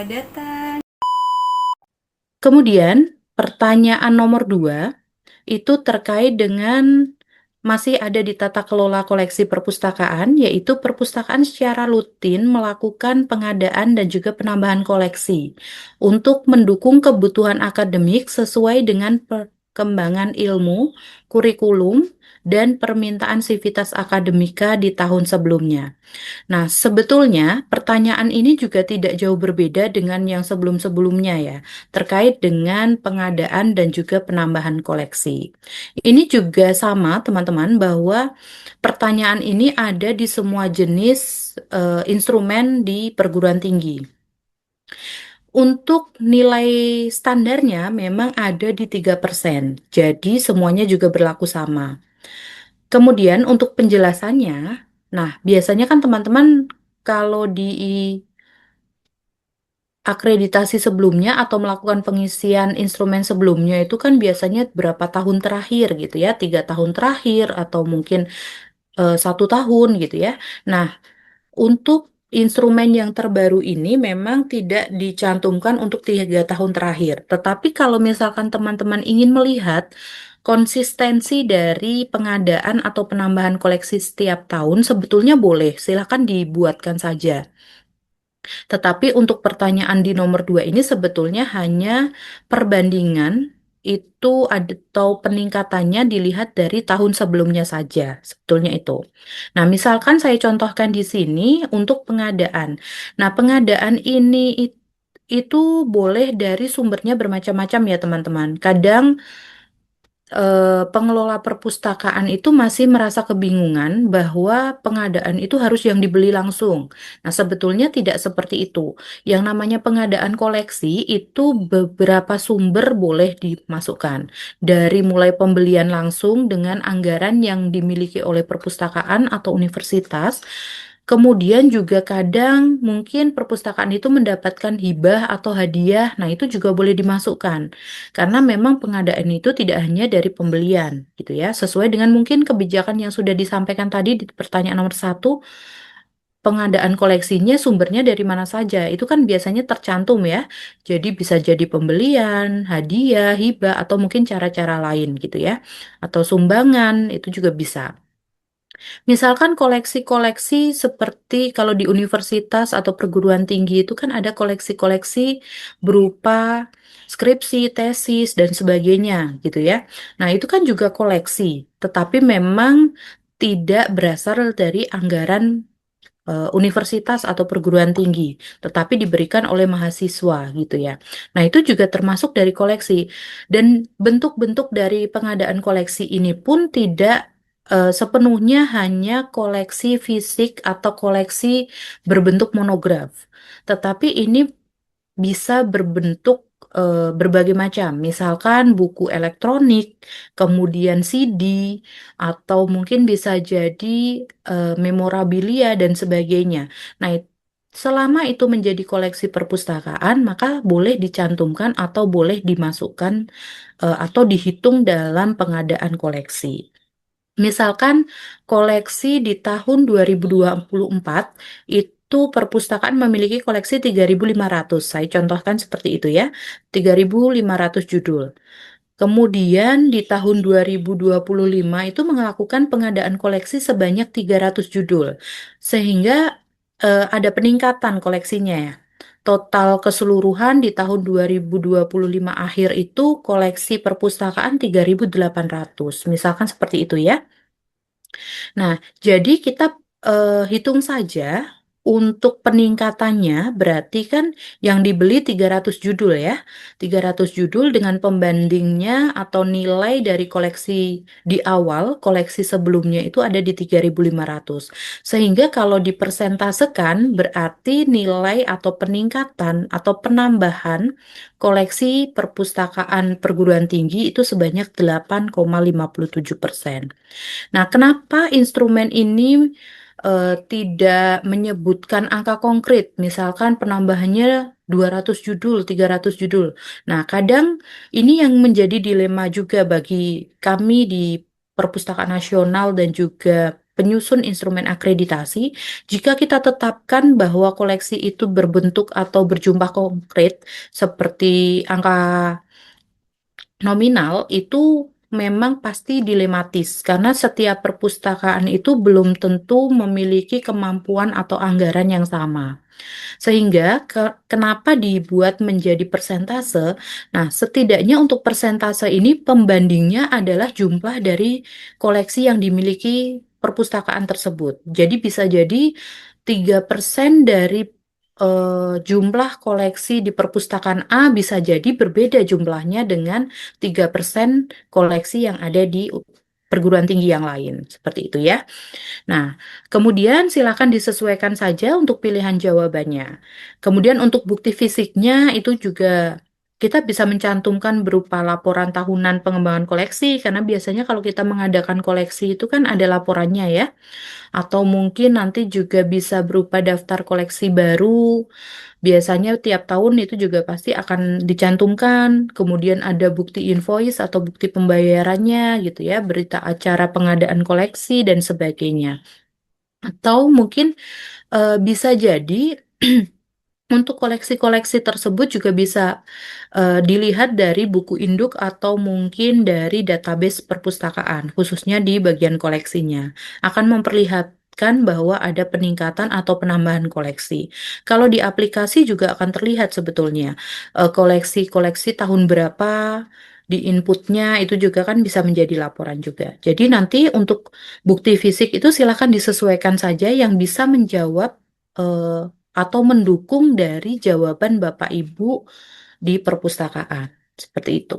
selamat datang. Kemudian, pertanyaan nomor 2 itu terkait dengan masih ada di tata kelola koleksi perpustakaan, yaitu perpustakaan secara rutin melakukan pengadaan dan juga penambahan koleksi untuk mendukung kebutuhan akademik sesuai dengan perkembangan ilmu, kurikulum, dan permintaan sivitas akademika di tahun sebelumnya. Nah, sebetulnya pertanyaan ini juga tidak jauh berbeda dengan yang sebelum-sebelumnya ya, terkait dengan pengadaan dan juga penambahan koleksi. Ini juga sama, teman-teman, bahwa pertanyaan ini ada di semua jenis instrumen di perguruan tinggi. Untuk nilai standarnya memang ada di 3%, jadi semuanya juga berlaku sama. Kemudian untuk penjelasannya, nah biasanya kan teman-teman kalau di akreditasi sebelumnya atau melakukan pengisian instrumen sebelumnya itu kan biasanya berapa tahun terakhir gitu ya, 3 tahun terakhir atau mungkin 1 tahun gitu ya. Nah, untuk instrumen yang terbaru ini memang tidak dicantumkan untuk 3 tahun terakhir. Tetapi kalau misalkan teman-teman ingin melihat konsistensi dari pengadaan atau penambahan koleksi setiap tahun, sebetulnya boleh, silakan dibuatkan saja. Tetapi untuk pertanyaan di nomor 2 ini sebetulnya hanya perbandingan itu atau peningkatannya dilihat dari tahun sebelumnya saja, sebetulnya itu. Nah, misalkan saya contohkan di sini untuk pengadaan. Nah, pengadaan ini itu boleh dari sumbernya bermacam-macam ya, teman-teman. Kadang pengelola perpustakaan itu masih merasa kebingungan bahwa pengadaan itu harus yang dibeli langsung. Nah, sebetulnya tidak seperti itu. Yang namanya pengadaan koleksi itu beberapa sumber boleh dimasukkan. Dari mulai pembelian langsung dengan anggaran yang dimiliki oleh perpustakaan atau universitas. Kemudian juga kadang mungkin perpustakaan itu mendapatkan hibah atau hadiah. Nah, itu juga boleh dimasukkan. Karena memang pengadaan itu tidak hanya dari pembelian, gitu ya. Sesuai dengan mungkin kebijakan yang sudah disampaikan tadi di pertanyaan nomor 1, pengadaan koleksinya sumbernya dari mana saja. Itu kan biasanya tercantum ya. Jadi bisa jadi pembelian, hadiah, hibah, atau mungkin cara-cara lain gitu ya. Atau sumbangan, itu juga bisa. Misalkan koleksi-koleksi seperti kalau di universitas atau perguruan tinggi itu kan ada koleksi-koleksi berupa skripsi, tesis, dan sebagainya gitu ya. Nah, itu kan juga koleksi, tetapi memang tidak berasal dari anggaran universitas atau perguruan tinggi, tetapi diberikan oleh mahasiswa gitu ya. Nah, itu juga termasuk dari koleksi. Dan bentuk-bentuk dari pengadaan koleksi ini pun tidak sepenuhnya hanya koleksi fisik atau koleksi berbentuk monograf. Tetapi ini bisa berbentuk berbagai macam, misalkan buku elektronik, kemudian CD, atau mungkin bisa jadi memorabilia dan sebagainya. Nah, selama itu menjadi koleksi perpustakaan, maka boleh dicantumkan atau boleh dimasukkan atau dihitung dalam pengadaan koleksi. Misalkan koleksi di tahun 2024 itu perpustakaan memiliki koleksi 3.500. Saya contohkan seperti itu ya. 3.500 judul. Kemudian di tahun 2025 itu melakukan pengadaan koleksi sebanyak 300 judul. Sehingga ada peningkatan koleksinya ya. Total keseluruhan di tahun 2025 akhir itu koleksi perpustakaan 3.800. Misalkan seperti itu ya. Nah, jadi kita hitung saja untuk peningkatannya berarti kan yang dibeli 300 judul ya. 300 judul dengan pembandingnya atau nilai dari koleksi di awal, koleksi sebelumnya itu ada di 3.500. Sehingga kalau dipersentasekan berarti nilai atau peningkatan atau penambahan koleksi perpustakaan perguruan tinggi itu sebanyak 8,57%. Nah, kenapa instrumen ini tidak menyebutkan angka konkret? Misalkan penambahannya 200 judul, 300 judul. Nah, kadang ini yang menjadi dilema juga bagi kami di Perpustakaan Nasional dan juga penyusun instrumen akreditasi, jika kita tetapkan bahwa koleksi itu berbentuk atau berjumlah konkret seperti angka nominal, itu memang pasti dilematis karena setiap perpustakaan itu belum tentu memiliki kemampuan atau anggaran yang sama. Sehingga kenapa dibuat menjadi persentase? Nah, setidaknya untuk persentase ini pembandingnya adalah jumlah dari koleksi yang dimiliki perpustakaan tersebut. Jadi bisa jadi 3% dari jumlah koleksi di perpustakaan A bisa jadi berbeda jumlahnya dengan 3% koleksi yang ada di perguruan tinggi yang lain. Seperti itu ya. Nah, kemudian silakan disesuaikan saja untuk pilihan jawabannya. Kemudian untuk bukti fisiknya itu juga kita bisa mencantumkan berupa laporan tahunan pengembangan koleksi, karena biasanya kalau kita mengadakan koleksi itu kan ada laporannya ya. Atau mungkin nanti juga bisa berupa daftar koleksi baru. Biasanya tiap tahun itu juga pasti akan dicantumkan. Kemudian ada bukti invoice atau bukti pembayarannya gitu ya, berita acara pengadaan koleksi dan sebagainya. Atau mungkin bisa jadi untuk koleksi-koleksi tersebut juga bisa dilihat dari buku induk atau mungkin dari database perpustakaan, khususnya di bagian koleksinya. Akan memperlihatkan bahwa ada peningkatan atau penambahan koleksi. Kalau di aplikasi juga akan terlihat sebetulnya koleksi-koleksi tahun berapa di inputnya itu juga kan bisa menjadi laporan juga. Jadi nanti untuk bukti fisik itu silakan disesuaikan saja yang bisa menjawab eh, atau mendukung dari jawaban Bapak Ibu di perpustakaan. Seperti itu.